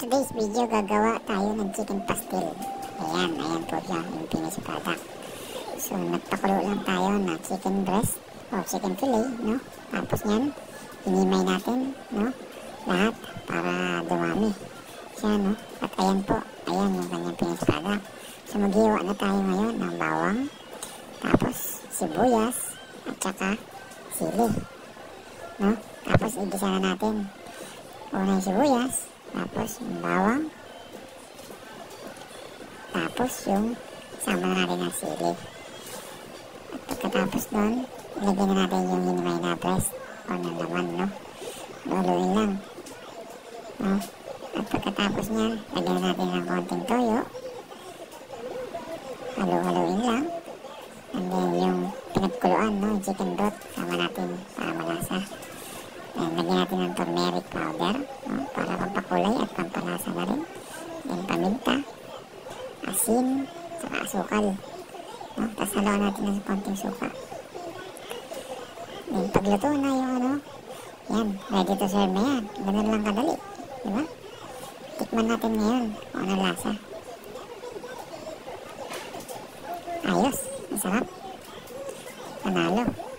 today's video, gagawa tayo ng chicken pastel. Ayan po siya, yung finished product. So, nagpakulo lang tayo na chicken breast o chicken fillet, no? Tapos yan, hinimay natin, no? Lahat para dumami siya, no? At ayan po, ayan yung kanyang finished product. So, maghiwa na tayo ngayon ng bawang, tapos sibuyas, at saka sili, no? Tapos, igisa na natin. Una yung sibuyas, tapos yung bawang, tapos yung sama na natin ng sili. At pagkatapos doon, ilagyan na natin yung hinimay na breast o ng laman, no? Haluin lang, no? At pagkatapos niyan, lagyan na natin ng konting toyo. Haluin lang. And then yung pinagkuluan, no? Yung chicken broth, sama natin para malasa. And lagyan natin ng turmeric powder, no? Para pampakulay at pampalasa na rin. Then paminta, asin, saka asukal, no? Tapos haluan natin ng konting suka. Then pagluto na yung ano, yan, ready to serve na yan. Ganun lang kadali, diba? Tikman natin ngayon kung ano lasa. Ayos, masarap. Panalo.